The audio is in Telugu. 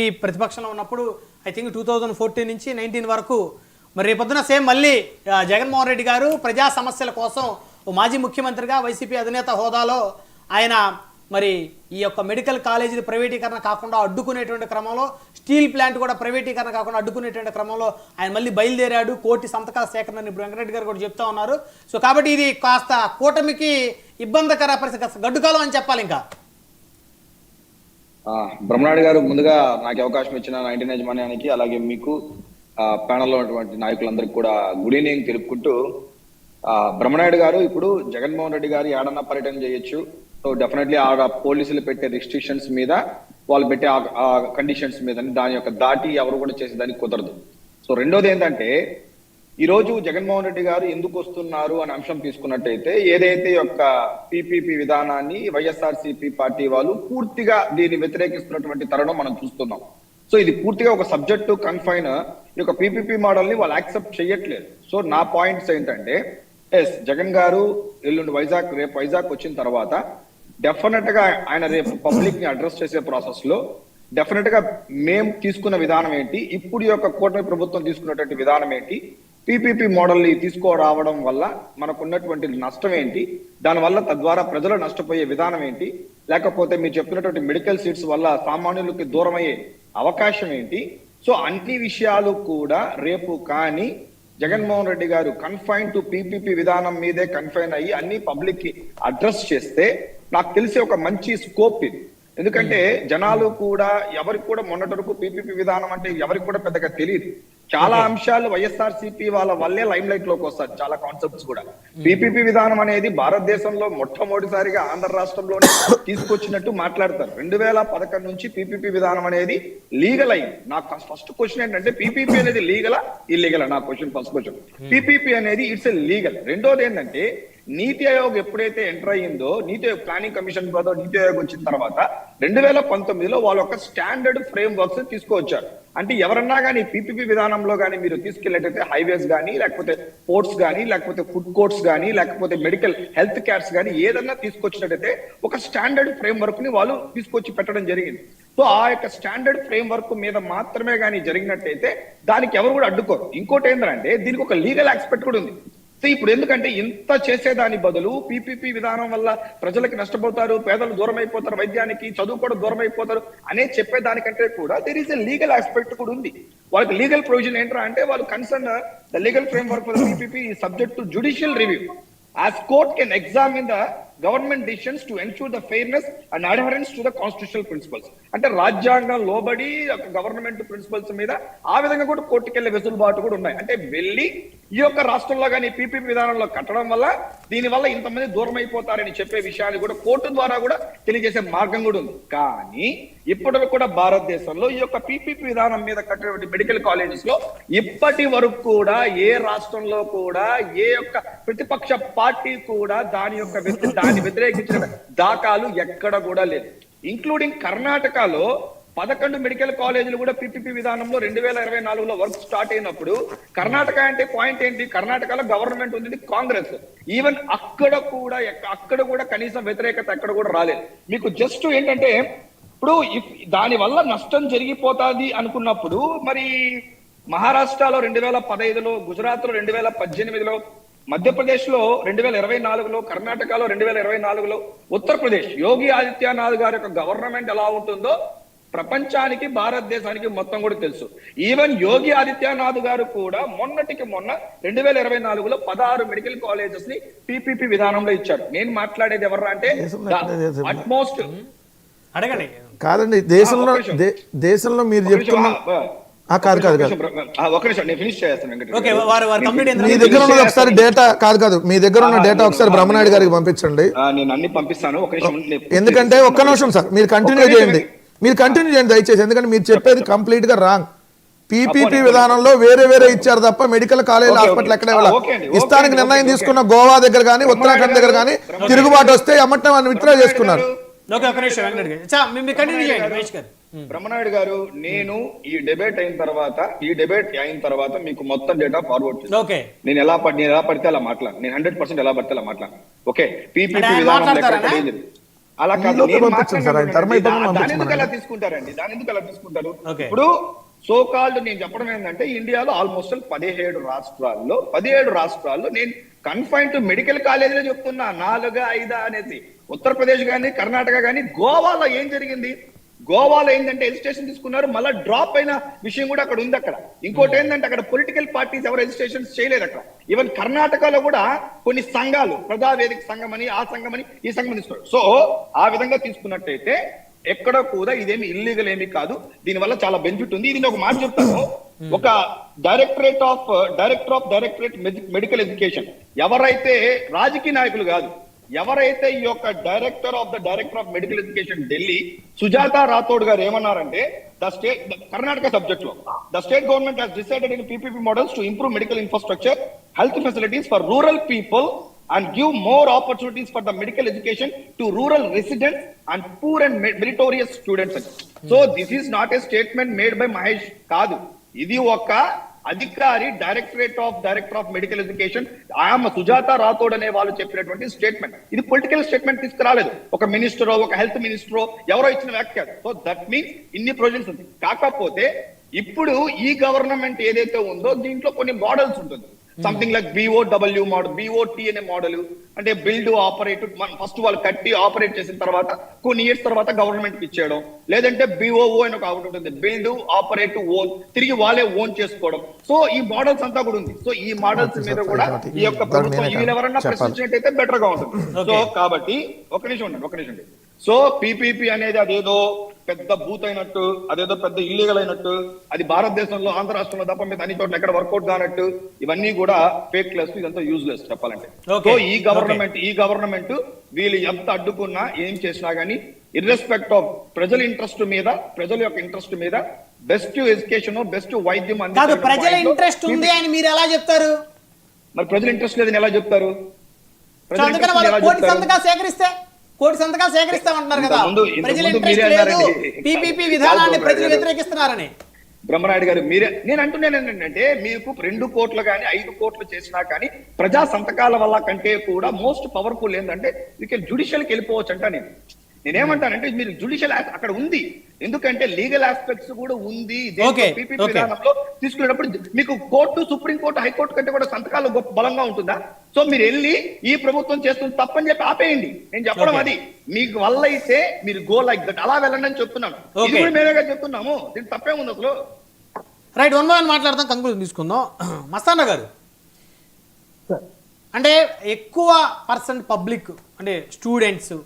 ఈ ప్రతిపక్షంలో ఉన్నప్పుడు ఐ థింక్ 2014 నుంచి 19 వరకు మరి రేపొద్దున సేమ్ మళ్ళీ జగన్మోహన్ రెడ్డి గారు ప్రజా సమస్యల కోసం మాజీ ముఖ్యమంత్రిగా వైసీపీ అధినేత హోదాలో ఆయన మరి ఈ యొక్క మెడికల్ కాలేజీల ప్రైవేటీకరణ కాకుండా అడ్డుకునేటువంటి క్రమంలో స్టీల్ ప్లాంట్ కూడా ప్రైవేటీకరణ కాకుండా అడ్డుకునేటువంటి క్రమంలో ఆయన మళ్ళీ బయలుదేరాడు. కోటి సంతకాల సేకరణ ఇప్పుడు వెంకటరెడ్డి గారు కూడా చెప్తా ఉన్నారు. సో కాబట్టి ఇది కాస్త కూటమికి ఇబ్బందికర పరిస్థితి, గడ్డుకాలం అని చెప్పాలి. ఇంకా బ్రహ్మనాయుడు గారు, ముందుగా నాకు అవకాశం ఇచ్చిన 19 యజమాన్యానికి అలాగే మీకు ప్యానల్లో ఉన్నటువంటి నాయకులందరికీ కూడా గుడ్ ఈవినింగ్ తెలుపుకుంటూ, బ్రహ్మనాయుడు గారు ఇప్పుడు జగన్మోహన్ రెడ్డి గారు ఏడన్నా పర్యటన చేయొచ్చు. సో డెఫినెట్లీ ఆ పోలీసులు పెట్టే రిస్ట్రిక్షన్స్ మీద, వాళ్ళు పెట్టే ఆ కండిషన్స్ మీద దాని యొక్క దాటి ఎవరు కూడా చేసేదానికి కుదరదు. సో రెండోది ఏంటంటే, ఈ రోజు జగన్మోహన్ రెడ్డి గారు ఎందుకు వస్తున్నారు అనే అంశం తీసుకున్నట్టయితే, ఏదైతే యొక్క పిపిపి విధానాన్ని వైఎస్ఆర్సీపీ పార్టీ వాళ్ళు పూర్తిగా దీన్ని వ్యతిరేకిస్తున్నటువంటి తరుణం మనం చూస్తున్నాం. సో ఇది పూర్తిగా ఒక సబ్జెక్టు కన్ఫైన్, ఈ యొక్క పిపిపి మోడల్ ని వాళ్ళు యాక్సెప్ట్ చేయట్లేదు. సో నా పాయింట్స్ ఏంటంటే, ఎస్ జగన్ గారు ఎల్లుండి రేపు వైజాగ్ వచ్చిన తర్వాత డెఫినెట్ గా ఆయన రేపు పబ్లిక్ ని అడ్రస్ చేసే ప్రాసెస్ లో డెఫినెట్ గా మేము తీసుకున్న విధానం ఏంటి, ఇప్పుడు యొక్క కూటమి ప్రభుత్వం తీసుకున్నటువంటి విధానం ఏంటి, పిపిపి మోడల్ ని తీసుకురావడం వల్ల మనకున్నటువంటి నష్టం ఏంటి, దానివల్ల తద్వారా ప్రజలు నష్టపోయే విధానం ఏంటి, లేకపోతే మీరు చెప్పినటువంటి మెడికల్ సీట్స్ వల్ల సామాన్యులకి దూరమయ్యే అవకాశం ఏంటి. సో అన్ని విషయాలు కూడా రేపు కానీ జగన్మోహన్ రెడ్డి గారు కన్ఫైన్ టు పిపిపి విధానం మీదే కన్ఫైన్ అయ్యి అన్ని పబ్లిక్ కి అడ్రస్ చేస్తే నాకు తెలిసి ఒక మంచి స్కోప్ ఇది. ఎందుకంటే జనాలు కూడా ఎవరికి కూడా మొన్నటి వరకు పిపిపి విధానం అంటే ఎవరికి కూడా పెద్దగా తెలియదు. చాలా అంశాలు వైఎస్ఆర్సీపీ వాళ్ళ వల్లే లైమ్ లైట్ లోకి వస్తారు. చాలా కాన్సెప్ట్స్ కూడా పిపిపి విధానం అనేది భారతదేశంలో మొట్టమొదటిసారిగా ఆంధ్ర రాష్ట్రంలోనే తీసుకొచ్చినట్టు మాట్లాడతారు. 2011 నుంచి పిపిపి విధానం అనేది లీగల్ అయింది. నాకు ఫస్ట్ క్వశ్చన్ ఏంటంటే, పిపిపి అనేది లీగలా ఇల్లీగలా? నా క్వశ్చన్ ఫస్ట్ క్వశ్చన్. పిపిపి అనేది ఇట్స్ ఎ లీగల్. రెండోది ఏంటంటే, నీతి ఆయోగ్ ఎప్పుడైతే ఎంటర్ అయ్యిందో, నీతి ఆయోగ్ ప్లానింగ్ కమిషన్ ద్వారా నీతి ఆయోగ్ వచ్చిన తర్వాత 2019లో వాళ్ళు ఒక స్టాండర్డ్ ఫ్రేమ్ వర్క్స్ తీసుకువచ్చారు. అంటే ఎవరన్నా కానీ పిపిపి విధానంలో కానీ మీరు తీసుకెళ్ళేటైతే హైవేస్ కానీ, లేకపోతే పోర్ట్స్ కానీ, లేకపోతే ఫుడ్ కోర్ట్స్ కానీ, లేకపోతే మెడికల్ హెల్త్ కేర్స్ కానీ ఏదన్నా తీసుకొచ్చినట్టయితే ఒక స్టాండర్డ్ ఫ్రేమ్ వర్క్ ని వాళ్ళు తీసుకొచ్చి పెట్టడం జరిగింది. సో ఆ యొక్క స్టాండర్డ్ ఫ్రేమ్ వర్క్ మీద మాత్రమే కానీ జరిగినట్టయితే దానికి ఎవరు కూడా అడ్డుకోరు. ఇంకోటి ఏంటంటే, దీనికి ఒక లీగల్ ఆస్పెక్ట్ కూడా ఉంది. సో ఇప్పుడు ఎందుకంటే ఇంత చేసేదాని బదులు పిపిపి విధానం వల్ల ప్రజలకి నష్టపోతారు, పేదలు దూరం అయిపోతారు, వైద్యానికి చదువు కూడా దూరం అయిపోతారు అనే చెప్పేదానికంటే కూడా there is a legal aspect కూడా ఉంది. వాళ్ళకి లీగల్ ప్రొవిజన్ ఏంట్రా అంటే, వాళ్ళు concern the legal framework for PPP subject to judicial review as court can examine the government decisions to ensure the fairness and adherence to the constitutional principles. అంటే రాజ్యాంగం లోబడి గవర్నమెంట్ ప్రిన్సిపల్స్ మీద ఆ విధంగా కూడా కోర్టుకు వెళ్లే వెసులుబాటు కూడా ఉన్నాయి. అంటే వెళ్ళి ఈ యొక్క రాష్ట్రంలో కానీ పిపిపి విధానంలో కట్టడం వల్ల దీనివల్ల ఇంతమంది దూరం అయిపోతారని చెప్పే విషయాన్ని కూడా కోర్టు ద్వారా కూడా తెలియజేసే మార్గం కూడా ఉంది. కానీ ఇప్పటికి కూడా భారతదేశంలో ఈ యొక్క పిపిపి విధానం మీద కట్టినటువంటి మెడికల్ కాలేజెస్ లో ఇప్పటి వరకు కూడా ఏ రాష్ట్రంలో కూడా ఏ యొక్క ప్రతిపక్ష పార్టీ కూడా దాన్ని వ్యతిరేకించిన దాఖలు ఎక్కడ కూడా లేదు. ఇంక్లూడింగ్ కర్ణాటకలో 11 మెడికల్ కాలేజీలు కూడా పిపిపి విధానంలో 2024లో వర్క్ స్టార్ట్ అయినప్పుడు, కర్ణాటక అంటే పాయింట్ ఏంటి, కర్ణాటకలో గవర్నమెంట్ ఉంది, కాంగ్రెస్. ఈవెన్ అక్కడ కూడా కనీసం వ్యతిరేకత ఎక్కడ కూడా రాలేదు. మీకు జస్ట్ ఏంటంటే, ఇప్పుడు దాని వల్ల నష్టం జరిగిపోతాది అనుకున్నప్పుడు మరి మహారాష్ట్రలో 2015లో, గుజరాత్ లో 2018లో, మధ్యప్రదేశ్ లో 2024లో, కర్ణాటకలో 2024లో, ఉత్తరప్రదేశ్ యోగి ఆదిత్యనాథ్ గారి యొక్క గవర్నమెంట్ ఎలా ఉంటుందో ప్రపంచానికి, భారతదేశానికి మొత్తం కూడా తెలుసు. ఈవెన్ యోగి ఆదిత్యనాథ్ గారు కూడా మొన్నటికి మొన్న 2024లో 16 మెడికల్ కాలేజెస్ ని పిపిపి విధానంలో ఇచ్చారు. నేను మాట్లాడేది ఎవరు అంటే, అట్మోస్ట్ అడగండి కాదండి, దేశంలో మీరు చెప్తున్నా మీ దగ్గర ఉన్న ఒకసారి డేటా మీ దగ్గర ఉన్న డేటా ఒకసారి బ్రహ్మనాయుడు గారికి పంపించండి. నేను అన్ని పంపిస్తాను. ఎందుకంటే ఒక్క నిమిషం సార్, మీరు కంటిన్యూ చేయండి దయచేసి. ఎందుకంటే మీరు చెప్పేది కంప్లీట్ గా రాంగ్. పిపిపి విధానంలో వేరే ఇచ్చారు తప్ప మెడికల్ కాలేజ్ హాస్పిటల్ ఎక్కడ ఇస్తానికి నిర్ణయం తీసుకున్న గోవా దగ్గర కానీ, ఉత్తరాఖండ్ దగ్గర కానీ తిరుగుబాటు వస్తే అమ్మటం అని విత్డ్రా చేసుకున్నారు. బ్రహ్మనాయుడు గారు, నేను ఈ డిబేట్ అయిన తర్వాత మీకు మొత్తం డేటా ఫార్వర్డ్ చేస్తాను. నేను ఎలా పడితే అలా మాట్లాడు, నేను 100% ఎలా పడితే అలా మాట్లాడు. ఓకే, పిపిపి విధానం అలా కాదు, ఈలోపే నేను పంపించండి సార్, ఆయన టర్మ్ అయిపోగానే దాని ఎందుకు అలా పంపించమనండి. తీసుకుంటారండి, దాని ఎందుకు అలా తీసుకుంటారు? Okay. ఇప్పుడు సో కాల్డ్ నేను చెప్పడం ఏంటంటే ఇండియాలో ఆల్మోస్ట్ 17 రాష్ట్రాల్లో నేను కన్ఫైన్ టు మెడికల్ కాలేజీలో చెప్తున్నా 4, 5 అనేది. ఉత్తరప్రదేశ్ కానీ కర్ణాటక కానీ గోవాలో ఏం జరిగింది? గోవాలో ఏంటంటే రిజిస్ట్రేషన్ తీసుకున్నారు, మళ్ళీ డ్రాప్ అయిన విషయం కూడా అక్కడ ఉంది. అక్కడ ఇంకోటి ఏంటంటే అక్కడ పొలిటికల్ పార్టీస్ ఎవరు రిజిస్ట్రేషన్ చేయలేదు అక్కడ. ఈవెన్ కర్ణాటకలో కూడా కొన్ని సంఘాలు, ప్రజావేదిక సంఘం అని, ఆ సంఘం అని, ఈ సంఘం తీసుకున్నారు. సో ఆ విధంగా తీసుకున్నట్టయితే ఎక్కడ కూడా ఇదేమి ఇల్లీగల్ ఏమీ కాదు, దీనివల్ల చాలా బెనిఫిట్ ఉంది. ఇది నేను ఒక మాట చెప్తాను, ఒక డైరెక్టరేట్ మెడికల్ ఎడ్యుకేషన్ ఎవరైతే రాజకీయ నాయకులు కాదు, ఎవరైతే ఈ యొక్క director of medical education Delhi Sujatha Rathod గారు ఏమన్నారంటే కర్ణాటక సబ్జెక్ట్ లో the state government has decided in PPP models to improve medical infrastructure, health facilities for rural people and give more opportunities for the medical education to rural residents and poor and meritorious students. So this is not a statement made by Mahesh కాదు, ఇది ఒక అధికారి డైరెక్టర్ ఆఫ్ మెడికల్ ఎడ్యుకేషన్ ఆమె సుజాత రాథోడ్ అనే వాళ్ళు చెప్పినటువంటి స్టేట్మెంట్. ఇది పొలిటికల్ స్టేట్మెంట్ తీసుకురాలేదు, ఒక మినిస్టరో ఒక హెల్త్ మినిస్టరో ఎవరో ఇచ్చిన వ్యాఖ్య. సో దట్ మీన్స్ ఇన్ని ప్రొవిజన్స్ ఉంది. కాకపోతే ఇప్పుడు ఈ గవర్నమెంట్ ఏదైతే ఉందో దీంట్లో కొన్ని మోడల్స్ ఉంటుంది, something like BOW model, BOT అనే మోడల్, అంటే బిల్డ్ ఆపరేట్, ఫస్ట్ వాళ్ళు కట్టి ఆపరేట్ చేసిన తర్వాత కొన్ని ఇయర్స్ తర్వాత గవర్నమెంట్ కి ఇచ్చేయడం, లేదంటే BOO అని ఒక ఉంటుంది, బిల్డ్ ఆపరేట్ ఓన్, తిరిగి వాళ్ళే ఓన్ చేసుకోవడం. సో ఈ మోడల్స్ అంతా కూడా ఉంది. సో ఈ మోడల్స్ మీద కూడా ఈ యొక్క ప్రభుత్వం వీళ్ళు ఎవరన్నా ప్రశ్నించినట్టయితే బెటర్ గా ఉంటుంది. సో కాబట్టి ఒక నిమిషం ఉండండి. సో PPP అనేది అదేదో పెద్ద బూత్ అయినట్టు, అదేదో పెద్ద ఇల్లీగల్ అయినట్టు, అది భారతదేశంలో ఆంధ్ర రాష్ట్రంలో తప్ప మీద అన్ని చోట్ల ఎక్కడ వర్కౌట్ కానట్టు, ఇవన్నీ కూడా ఫేక్ లెస్, ఇదంతా యూజ్లెస్ చెప్పాలంటే. సో ఈ గవర్నమెంట్ వీళ్ళు ఎంత అడ్డుకున్నా ఏం చేసినా గానీ ఇర్రెస్పెక్ట్ ఆఫ్ ప్రజల యొక్క ఇంట్రెస్ట్ మీద బెస్ట్ ఎడ్యుకేషన్, బెస్ట్ వైద్యం కాదు, ప్రజల ఇంట్రెస్ట్ ఉంది అని మీరు ఎలా చెప్తారు? మరి ప్రజల ఇంట్రెస్ట్ లేదని ఎలా చెప్తారు? అందుకని వాళ్ళు కోటి సంతకాలు సేకరిస్తామంటున్నారు కదా, ప్రజల ఇంట్రెస్ట్ లేదు, PPP విధానాన్ని ప్రజలు వ్యతిరేకిస్తున్నారని. బ్రహ్మనాయుడు గారు నేను అంటున్నాను ఏంటంటే, మీకు 2 కోట్లు కానీ 5 కోట్లు చేసినా కానీ ప్రజా సంతకాల వల్ల కంటే కూడా మోస్ట్ పవర్ఫుల్ ఏంటంటే జ్యుడిషియల్కి వెళ్ళిపోవచ్చు అంట. నేనేమంటానంటే మీరు జ్యుడిషియల్ అక్కడ ఉంది, ఎందుకంటే లీగల్ ఆస్పెక్ట్స్ కూడా ఉంది. PPP విధానంలో తీసుకునేటప్పుడు మీకు కోర్టు, సుప్రీంకోర్టు, హైకోర్టు కంటే కూడా సంతకాలు గొప్ప బలంగా ఉంటుందా? సో మీరు వెళ్ళి ఈ ప్రభుత్వం చేస్తుంది తప్పని చెప్పి ఆపేయండి. నేను చెప్పడం అది మీకు వల్ల అయితే మీరు గో లైక్ దట్, అలా వెళ్ళండి అని చెప్తున్నాను. ఇది కూడా మేమేగా చెప్తున్నాము, దీనికి తప్పేముంది అసలు? రైట్, 1 by 1 మాట్లాడదాం, కంక్లూజన్ తీసుకుందాం. మస్తాన్న గారు, అంటే ఎక్కువ పర్సెంట్ పబ్లిక్ అంటే స్టూడెంట్స్